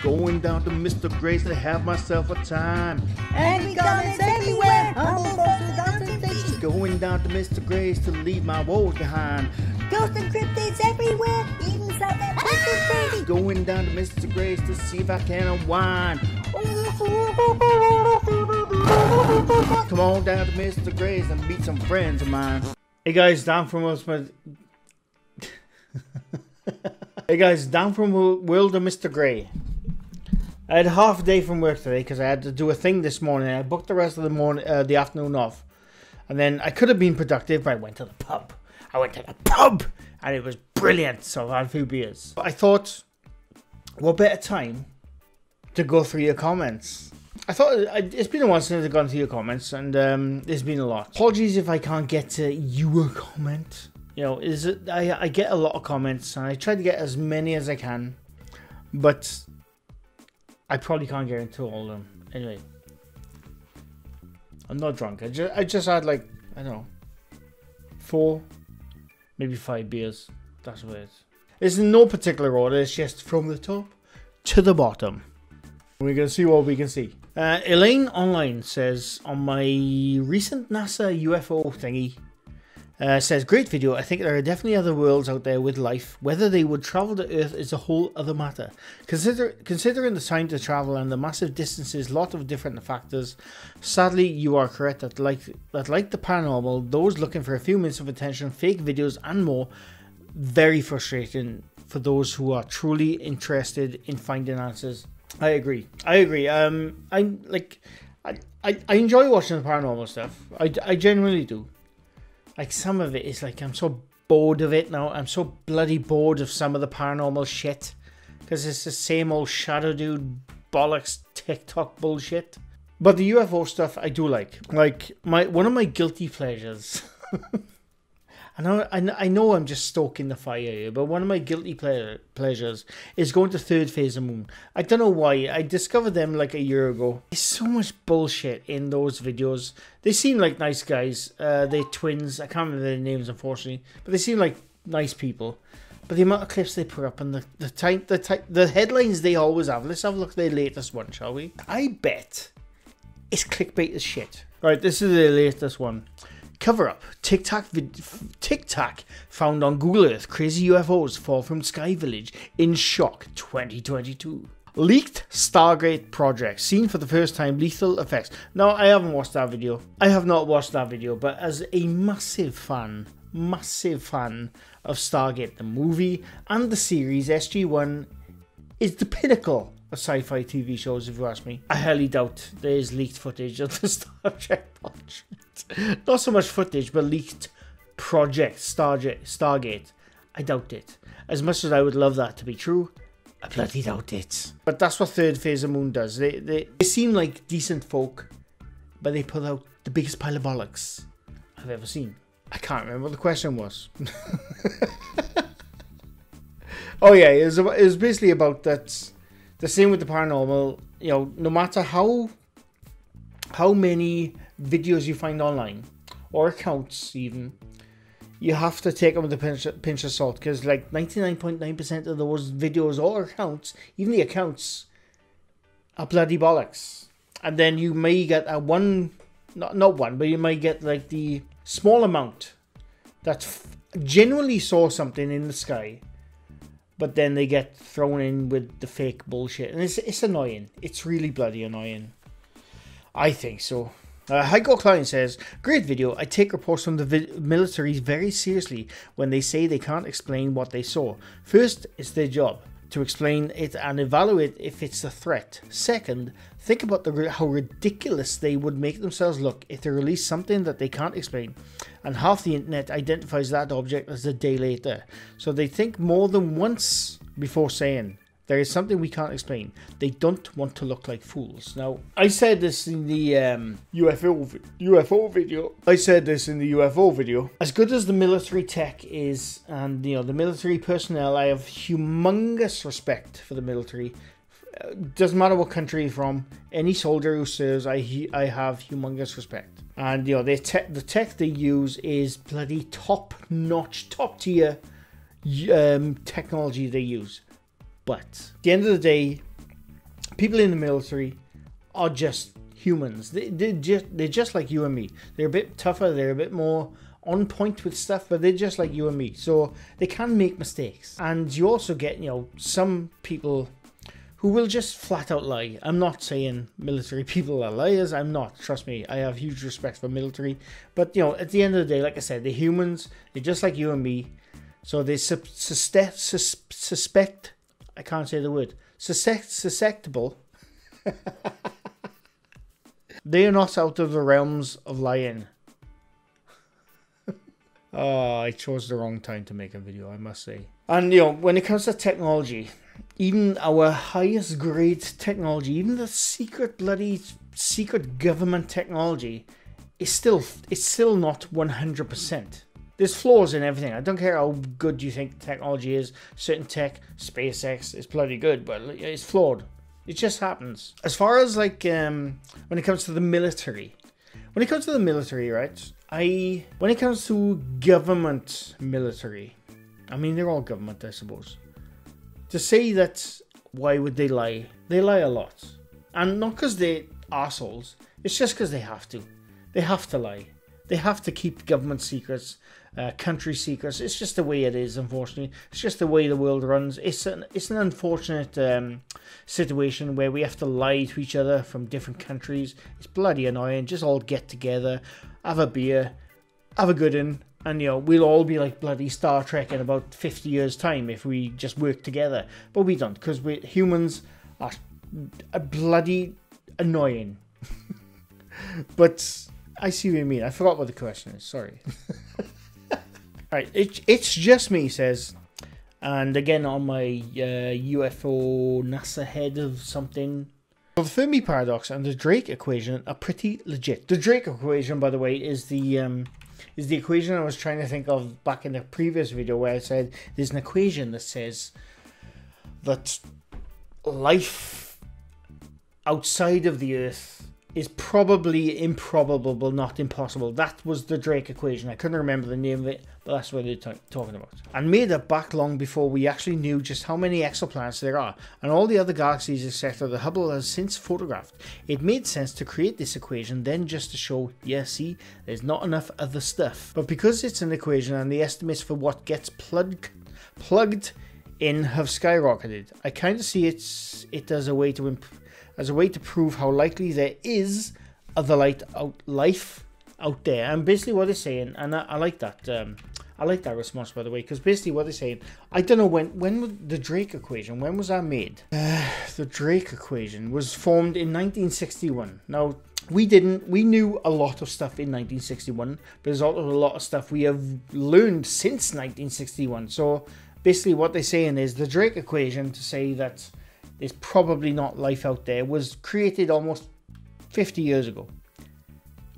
Going down to Mr. Gray's to have myself a time. Angry comments everywhere. Humble folks with concentrations. Going down to Mr. Gray's to leave my woes behind. Ghosts and cryptids everywhere. Even South Africa's crazy. Going down to Mr. Gray's to see if I can unwind. Come on down to Mr. Gray's and meet some friends of mine. Hey guys, down from us, Hey guys, down from World of Mr. Gray. I had half a day from work today because I had to do a thing this morning. I booked the rest of the afternoon off, and then I could have been productive, but I went to the pub. And it was brilliant. So I had a few beers. I thought, what better time to go through your comments? I thought it's been a while since I've gone through your comments, and there's been a lot. Apologies if I can't get to your comment. You know, I get a lot of comments, and I try to get as many as I can, but I probably can't get into all of them. Anyway, I'm not drunk. I just had, like, I don't know, 4, maybe 5 beers. That's what it is. It's in no particular order. It's just from the top to the bottom. We're gonna see what we can see. Elaine Online says, on my recent NASA UFO thingy, says, great video. I think there are definitely other worlds out there with life. Whether they would travel to Earth is a whole other matter. Considering the time to travel and the massive distances, lot of different factors. Sadly, you are correct that like the paranormal, those looking for a few minutes of attention, fake videos and more, very frustrating for those who are truly interested in finding answers. I agree. I enjoy watching the paranormal stuff. I genuinely do. Like, some of it is like, I'm so bored of it now. I'm so bloody bored of some of the paranormal shit. Because it's the same old shadow dude bollocks TikTok bullshit. But the UFO stuff I do like. Like, one of my guilty pleasures. I know I'm just stoking the fire here, but one of my guilty pleasures is going to third phase of moon. I don't know why. I discovered them like a year ago. There's so much bullshit in those videos. They seem like nice guys. They're twins. I can't remember their names, unfortunately, but they seem like nice people. But the amount of clips they put up and the headlines they always have. Let's have a look at their latest one, shall we? I bet it's clickbait as shit. Right, this is the latest one. Cover up. Tic Tac found on Google Earth. Crazy UFOs fall from Sky Village in shock 2022. Leaked Stargate project seen for the first time. Lethal effects. Now, I haven't watched that video. I have not watched that video, but as a massive fan of Stargate, the movie and the series, SG-1 is the pinnacle of sci-fi TV shows, if you ask me. I highly doubt there's leaked footage of the Star Trek project. Not so much footage, but leaked project Stargate. I doubt it. As much as I would love that to be true, I bloody doubt it. But that's what third phase of moon does. They seem like decent folk, but they put out the biggest pile of bollocks I've ever seen. I can't remember what the question was. Oh yeah, it was basically about that. The same with the paranormal. You know, no matter how many videos you find online, or accounts even, you have to take them with a pinch of salt, because like 99.9% of those videos or accounts, even the accounts, are bloody bollocks. And then you may get a not one, but you might get like the small amount that genuinely saw something in the sky, but then they get thrown in with the fake bullshit, and it's annoying. It's really bloody annoying. I think so. Heiko Klein says, great video. I take reports from the military very seriously when they say they can't explain what they saw. First, it's their job to explain it and evaluate if it's a threat. Second, think about how ridiculous they would make themselves look if they release something that they can't explain. And half the internet identifies that object as a day later. So they think more than once before saying, there is something we can't explain. They don't want to look like fools. Now, I said this in the UFO video. As good as the military tech is, and you know, the military personnel, I have humongous respect for the military. Doesn't matter what country you're from. Any soldier who serves, I have humongous respect. And you know, the tech they use is bloody top-notch, top-tier technology they use. But at the end of the day, people in the military are just humans. They're just like you and me. They're a bit tougher. They're a bit more on point with stuff, but they're just like you and me. So they can make mistakes. And you also get, you know, some people who will just flat out lie. I'm not saying military people are liars. I'm not. Trust me. I have huge respect for military. But, you know, at the end of the day, like I said, they're humans. They're just like you and me. So they suspect, I can't say the word, susceptible. They are not out of the realms of lying. Oh, I chose the wrong time to make a video, I must say. And, you know, when it comes to technology, even our highest grade technology, even the secret government technology, is still not 100%. There's flaws in everything. I don't care how good you think technology is. Certain tech, SpaceX, is bloody good, but it's flawed. It just happens. As far as like when it comes to the military, right? When it comes to government military, I mean, they're all government, I suppose. To say that, why would they lie? They lie a lot. And not because they're assholes. It's just because they have to. They have to lie. They have to keep government secrets, country secrets. It's just the way it is, unfortunately. It's just the way the world runs. It's an unfortunate situation where we have to lie to each other from different countries. It's bloody annoying. Just all get together, have a beer, have a good one, and, you know, we'll all be like bloody Star Trek in about 50 years' time if we just work together. But we don't, because humans are bloody annoying. But I see what you mean. I forgot what the question is. Sorry. Right, it's just me, says. And again, on my UFO NASA head of something. Well, the Fermi paradox and the Drake equation are pretty legit. The Drake equation, by the way, is the equation I was trying to think of back in the previous video, where I said there's an equation that says that life outside of the Earth is probably improbable but not impossible. That was the Drake equation. I couldn't remember the name of it, but that's what they're talking about. And made it back long before we actually knew just how many exoplanets there are, and all the other galaxies etc. that Hubble has since photographed. It made sense to create this equation then just to show, yeah, see, there's not enough other stuff. But because it's an equation and the estimates for what gets plugged in have skyrocketed, I kind of see it as a way to prove how likely there is other life out there. And basically what they're saying, and I like that. I like that response, by the way, because basically what they're saying, I don't know when was the Drake equation, when was that made? The Drake equation was formed in 1961. Now, we knew a lot of stuff in 1961, but there's also a lot of stuff we have learned since 1961. So basically what they're saying is the Drake equation, to say that there's probably not life out there, was created almost 50 years ago.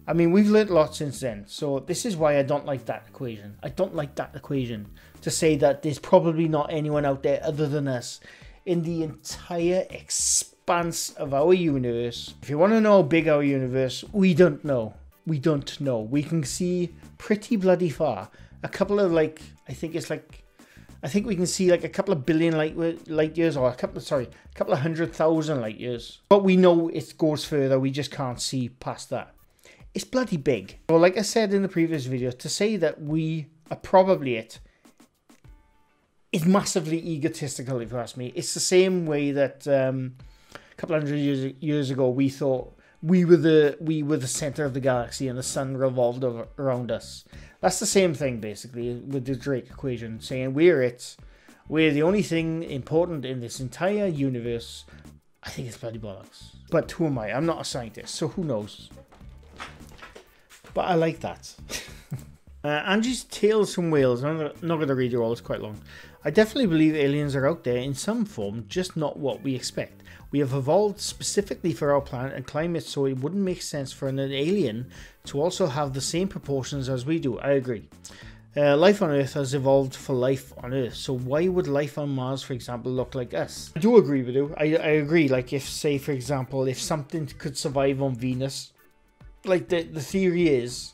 I mean, we've learned a lot since then, so this is why I don't like that equation. I don't like that equation, to say that there's probably not anyone out there other than us in the entire expanse of our universe. If you want to know how big our universe, we don't know. We don't know. We can see pretty bloody far. A couple of, like, I think we can see like a couple of billion light years, or a couple of 100,000 light years. But we know it goes further. We just can't see past that. It's bloody big. So like I said in the previous video, to say that we are probably it is massively egotistical, if you ask me. It's the same way that a couple of hundred years ago we thought we were the center of the galaxy and the sun revolved around us. That's the same thing basically with the Drake equation, saying we're it. We're the only thing important in this entire universe. I think it's bloody bollocks. But who am I? I'm not a scientist, so who knows? But I like that. Angie's Tales from Wales. I'm not going to read you all, it's quite long. I definitely believe aliens are out there in some form, just not what we expect. We have evolved specifically for our planet and climate, so it wouldn't make sense for an alien to also have the same proportions as we do. I agree. Life on Earth has evolved for life on Earth, so why would life on Mars, for example, look like us? I do agree with you. I agree, like if, say, for example, if something could survive on Venus, like the theory is,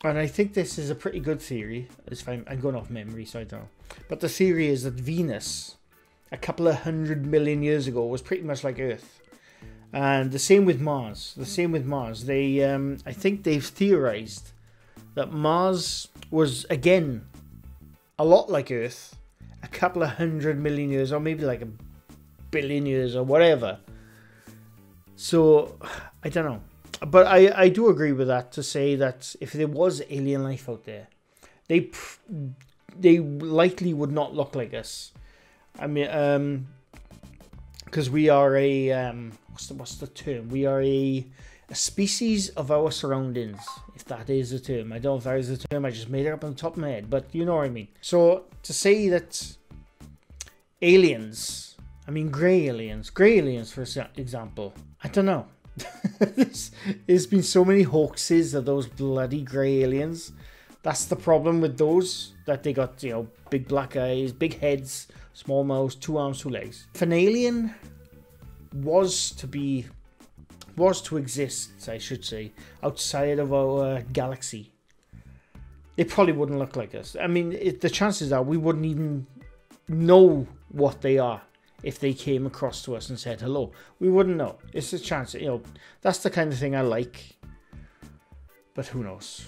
and I think this is a pretty good theory, I'm going off memory, so I don't know, but the theory is that Venus a couple of 100 million years ago was pretty much like Earth. And the same with Mars. They, I think they've theorized that Mars was, again, a lot like Earth, a couple of 100 million years, or maybe like a billion years or whatever. So, I don't know. But I do agree with that, to say that if there was alien life out there, they likely would not look like us. I mean, because we are a, what's the term? We are a species of our surroundings, if that is a term. I don't know if that is a term, I just made it up on the top of my head, but you know what I mean. So, to say that aliens, I mean grey aliens for example, I don't know. There's been so many hoaxes of those bloody grey aliens. That's the problem with those, that they got, you know, big black eyes, big heads, small mouths, 2 arms, 2 legs. If an alien was to exist, I should say, outside of our galaxy, they probably wouldn't look like us. I mean, the chances are we wouldn't even know what they are if they came across to us and said hello. We wouldn't know. It's a chance, you know. That's the kind of thing I like. But who knows?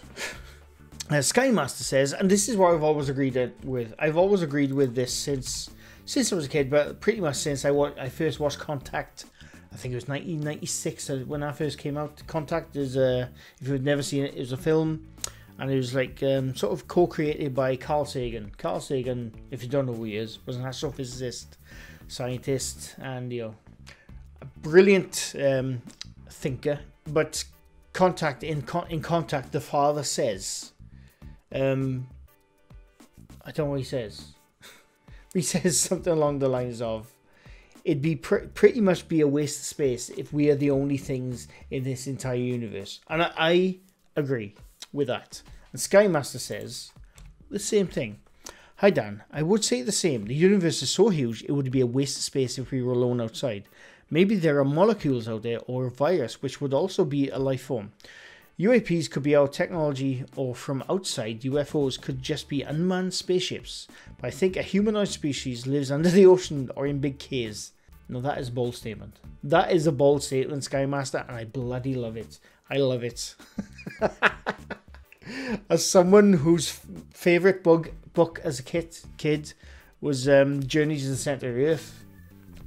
Sky Master says, and this is what I've always agreed with. I've always agreed with this since I was a kid, but pretty much since I first watched Contact. I think it was 1996 when I first came out. Contact is, if you've never seen it, it was a film, and it was like sort of co-created by Carl Sagan. Carl Sagan, if you don't know who he is, was an astrophysicist, scientist, and, you know, a brilliant thinker. But in Contact, the father says, I don't know what he says. He says something along the lines of, it'd be pretty much be a waste of space if we are the only things in this entire universe. And I agree with that. And Sky Master says the same thing. Hi Dan, I would say the same. The universe is so huge, it would be a waste of space if we were alone outside. Maybe there are molecules out there, or a virus, which would also be a life form. UAPs could be our technology, or from outside, UFOs could just be unmanned spaceships. But I think a humanoid species lives under the ocean or in big caves. No, that is a bold statement. That is a bold statement, Sky Master, and I bloody love it. I love it. As someone whose favourite book as a kid was Journey to the Centre of Earth,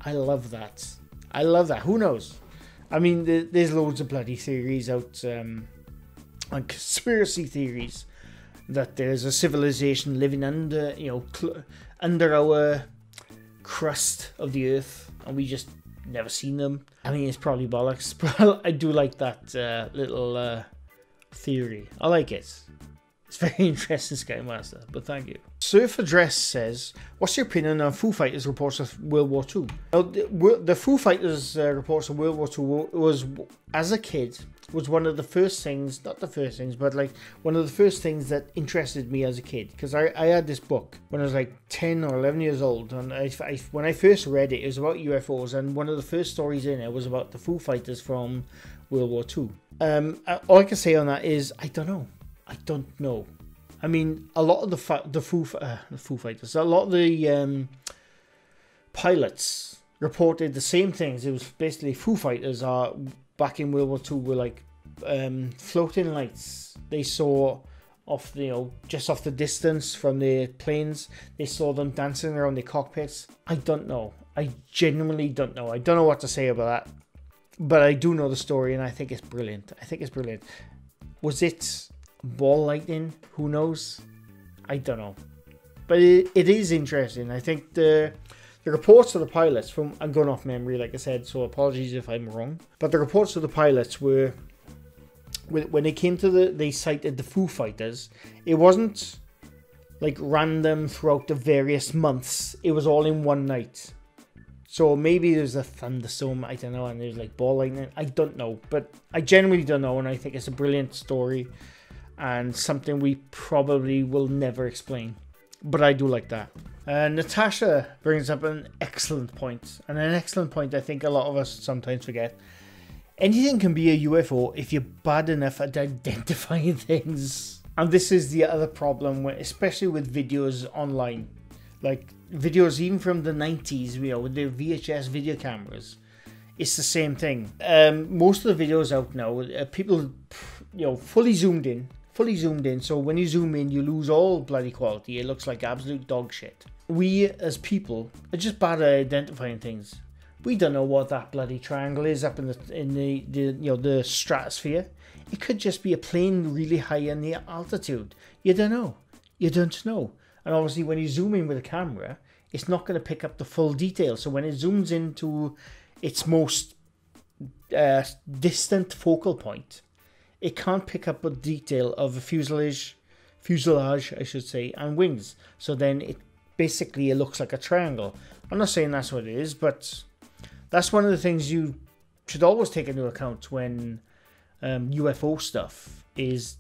I love that. I love that. Who knows? I mean, there's loads of bloody theories out, and conspiracy theories, that there's a civilization living under, you know, under our crust of the Earth, and we just never seen them. I mean, it's probably bollocks, but I do like that little theory. I like it. It's very interesting, Sky Master, but thank you. Surf Address says, what's your opinion on Foo Fighters reports of World War II? Now, the Foo Fighters reports of World War II was, as a kid, was one of the first things, not the first things, but like one of the first things that interested me as a kid. Because I had this book when I was like 10 or 11 years old, and when I first read it, it was about UFOs, and one of the first stories in it was about the Foo Fighters from World War II. All I can say on that is, I don't know. I don't know. I mean, a lot of the Foo Fighters, a lot of the pilots reported the same things. It was basically Foo Fighters are back in World War II were like floating lights. They saw off the, you know, just off the distance from the planes. They saw them dancing around the cockpits. I don't know. I genuinely don't know. I don't know what to say about that. But I do know the story, and I think it's brilliant. I think it's brilliant. Was it ball lightning? Who knows? I don't know. But it is interesting. I think the reports of the pilots, from, I'm going off memory, like I said, so apologies if I'm wrong. But the reports of the pilots were, when they came to they cited the Foo Fighters, it wasn't like random throughout the various months. It was all in one night. So maybe there's a thunderstorm, I don't know, and there's like ball lightning. I don't know, but I genuinely don't know, and I think it's a brilliant story and something we probably will never explain. But I do like that. Natasha brings up an excellent point, and an excellent point I think a lot of us sometimes forget. Anything can be a UFO if you're bad enough at identifying things. And this is the other problem, especially with videos online. Like videos even from the 90s, you know, with the VHS video cameras. It's the same thing. Most of the videos out now, people, you know, fully zoomed in. So when you zoom in, you lose all bloody quality. It looks like absolute dog shit. We as people are just bad at identifying things. We don't know what that bloody triangle is up in the you know, the stratosphere. It could just be a plane really high in the altitude. You don't know. And obviously when you zoom in with a camera, it's not going to pick up the full detail. So when it zooms into its most distant focal point, it can't pick up a detail of a fuselage, I should say, and wings. So then it looks like a triangle. I'm not saying that's what it is, but that's one of the things you should always take into account when UFO stuff is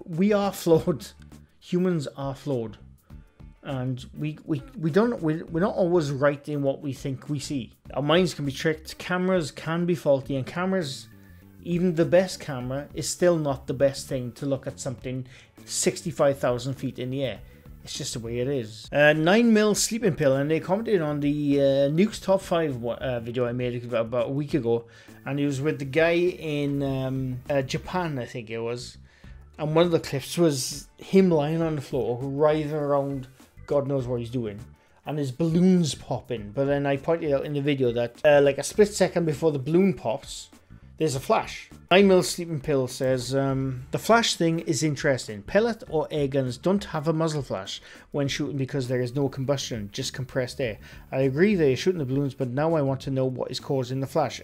we are flawed. Humans are flawed. And we're not always right in what we think we see. Our minds can be tricked, cameras can be faulty, and cameras, even the best camera, is still not the best thing to look at something 65,000 feet in the air. It's just the way it is. 9mm sleeping pill, and they commented on the Nukes Top 5 video I made about a week ago, and it was with the guy in Japan, I think it was, and one of the clips was him lying on the floor, writhing around, God knows what he's doing, and his balloons popping. But then I pointed out in the video that like a split second before the balloon pops, there's a flash. 9mm sleeping pill says, the flash thing is interesting. Pellet or air guns don't have a muzzle flash when shooting because there is no combustion, just compressed air. I agree they're shooting the balloons, but now I want to know what is causing the flash.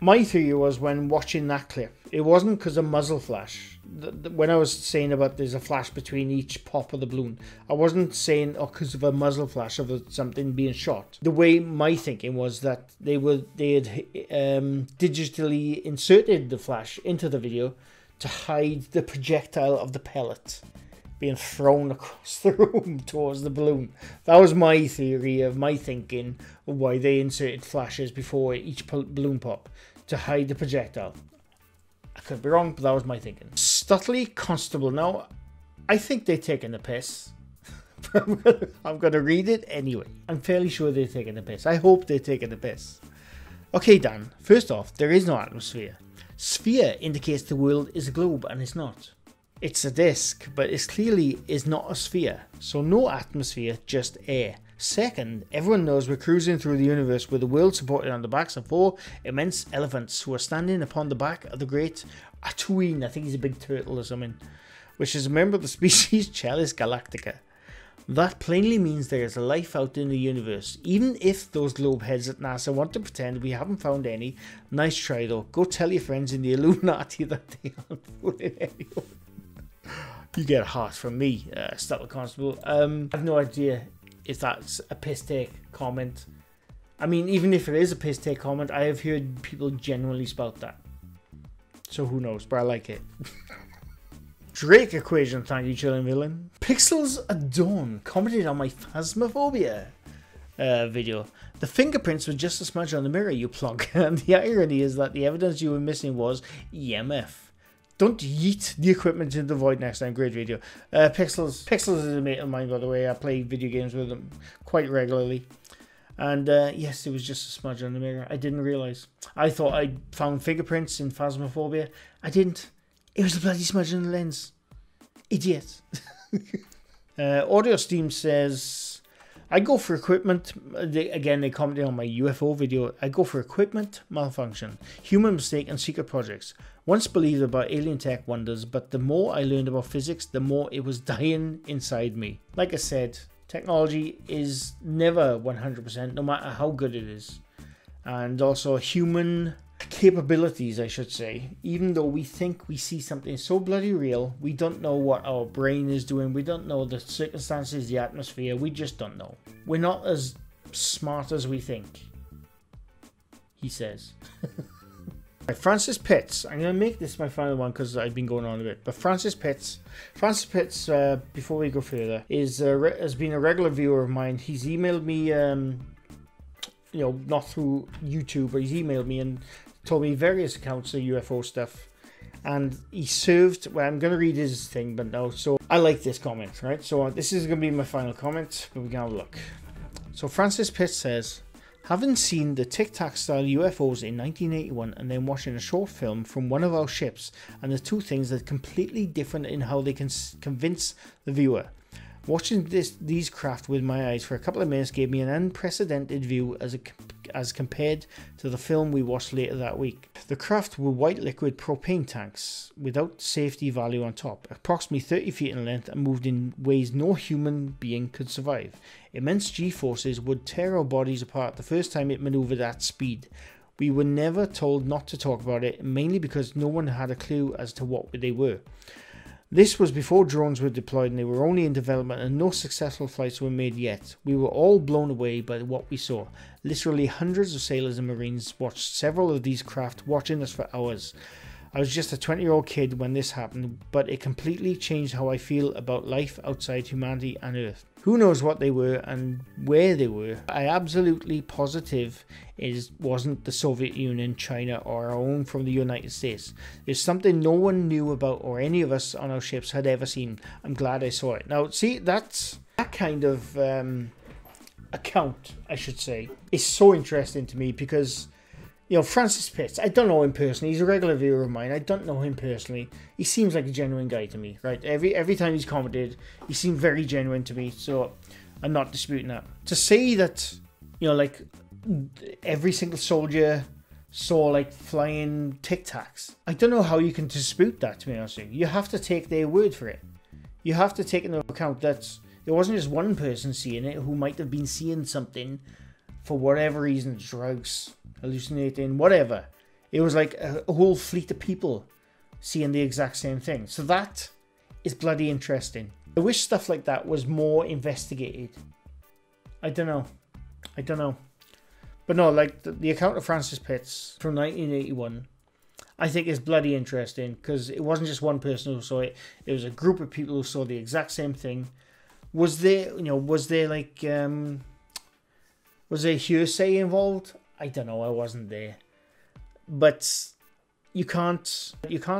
My theory was when watching that clip, it wasn't because of muzzle flash. When I was saying about there's a flash between each pop of the balloon, I wasn't saying because of a muzzle flash of something being shot. The way my thinking was that they had digitally inserted the flash into the video to hide the projectile of the pellet being thrown across the room towards the balloon. That was my theory of my thinking of why they inserted flashes before each balloon pop, to hide the projectile. I could be wrong, but that was my thinking. Stutley Constable. Now, I think they're taking the piss. I'm going to read it anyway. I'm fairly sure they're taking the piss. I hope they're taking the piss. Okay, Dan. First off, there is no atmosphere. Sphere indicates the world is a globe, and it's not. It's a disc, but it clearly is not a sphere. So no atmosphere, just air. Second, everyone knows we're cruising through the universe with the world supported on the backs of 4 immense elephants who are standing upon the back of the great Atuin, I think he's a big turtle or something, which is a member of the species Chelis galactica. That plainly means there is life out in the universe, even if those globe heads at NASA want to pretend we haven't found any. Nice try though. Go tell your friends in the Illuminati that they aren't fooling anyone. You get a heart from me, Stutley Constable. I have no idea if that's a piss take comment. I mean, even if it is a piss take comment, I have heard people genuinely spout that. So who knows, but I like it. Drake equation, thank you, Chilling Villain. Pixels at Dawn commented on my Phasmophobia video. The fingerprints were just a smudge on the mirror, you plug. And the irony is that the evidence you were missing was EMF. Don't yeet the equipment into the void next time. Great video. Pixels is a mate of mine, by the way. I play video games with him quite regularly. And yes, it was just a smudge on the mirror. I didn't realise. I thought I found fingerprints in Phasmophobia. I didn't. It was a bloody smudge on the lens. Idiot. Audio Steam says, I go for equipment. Again, they commented on my UFO video. I go for equipment malfunction, human mistake, and secret projects. Once believed about alien tech wonders, but the more I learned about physics, the more it was dying inside me. Like I said, technology is never 100%, no matter how good it is. And also human capabilities, I should say. Even though we think we see something so bloody real, we don't know what our brain is doing. We don't know the circumstances, the atmosphere. We just don't know. We're not as smart as we think, he says. Francis Pitts. I'm going to make this my final one because I've been going on a bit. But Francis Pitts, before we go further, has been a regular viewer of mine. He's emailed me, you know, not through YouTube, but he's emailed me and told me various accounts of UFO stuff. and he served, well, I'm going to read his thing, but no, so I like this comment, right? So this is going to be my final comment, but we can have a look. So Francis Pitts says, having seen the Tic Tac style UFOs in 1981 and then watching a short film from one of our ships, and the two things are completely different in how they can convince the viewer. Watching these craft with my eyes for a couple of minutes gave me an unprecedented view as compared to the film we watched later that week. The craft were white liquid propane tanks without safety valve on top, approximately 30 feet in length, and moved in ways no human being could survive. Immense G-forces would tear our bodies apart the first time it maneuvered at speed. We were never told not to talk about it, mainly because no one had a clue as to what they were. This was before drones were deployed and they were only in development, and no successful flights were made yet. We were all blown away by what we saw. Literally hundreds of sailors and marines watched several of these craft, watching us for hours. I was just a 20-year-old kid when this happened, but it completely changed how I feel about life outside humanity and Earth. Who knows what they were and where they were? I absolutely positive it wasn't the Soviet Union, China, or our own from the United States. There's something no one knew about or any of us on our ships had ever seen. I'm glad I saw it. Now, see, that kind of account, I should say, is so interesting to me because, you know, Francis Pitts, I don't know him personally. He's a regular viewer of mine. I don't know him personally. He seems like a genuine guy to me, right? Every time he's commented, he seemed very genuine to me. So I'm not disputing that. To say that, you know, like every single soldier saw like flying Tic Tacs, I don't know how you can dispute that, to be honest with you. You have to take their word for it. You have to take into account that there wasn't just one person seeing it who might have been seeing something for whatever reason, drugs, hallucinating, whatever. It was like a whole fleet of people seeing the exact same thing. So that is bloody interesting. I wish stuff like that was more investigated. I don't know. But no, like the account of Francis Pitts from 1981, I think is bloody interesting because it wasn't just one person who saw it. It was a group of people who saw the exact same thing. Was there hearsay involved? I don't know. I wasn't there. But you can't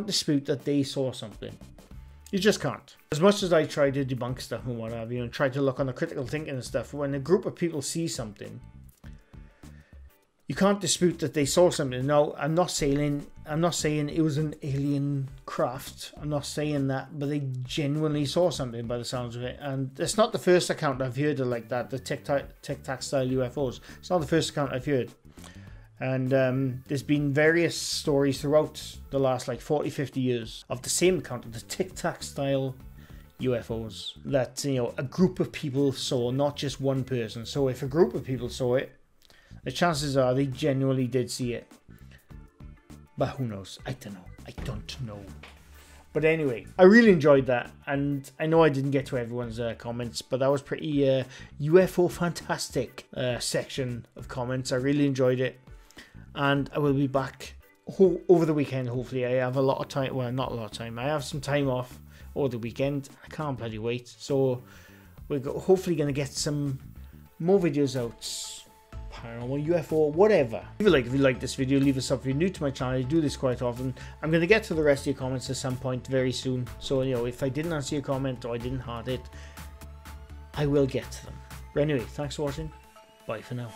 dispute that they saw something. You just can't. As much as I try to debunk stuff and what have you, and try to look on the critical thinking and stuff, when a group of people see something, you can't dispute that they saw something. Now, I'm not saying it was an alien craft. I'm not saying that, but they genuinely saw something by the sounds of it. And it's not the first account I've heard of like that, the Tic Tac style UFOs. It's not the first account I've heard. And there's been various stories throughout the last like 40-50 years of the same account of the Tic Tac style UFOs that, you know, a group of people saw, not just one person. So if a group of people saw it, the chances are they genuinely did see it. But who knows? I don't know. But anyway, I really enjoyed that. And I know I didn't get to everyone's comments, but that was pretty UFO fantastic section of comments. I really enjoyed it. And I will be back over the weekend, hopefully. I have a lot of time. Well, not a lot of time. I have some time off over the weekend. I can't bloody wait. So we're hopefully going to get some more videos out. Paranormal, UFO, whatever. If you like this video, leave a sub. If you're new to my channel, I do this quite often. I'm going to get to the rest of your comments at some point very soon. So, you know, if I didn't answer your comment or I didn't heart it, I will get to them. But anyway, thanks for watching. Bye for now.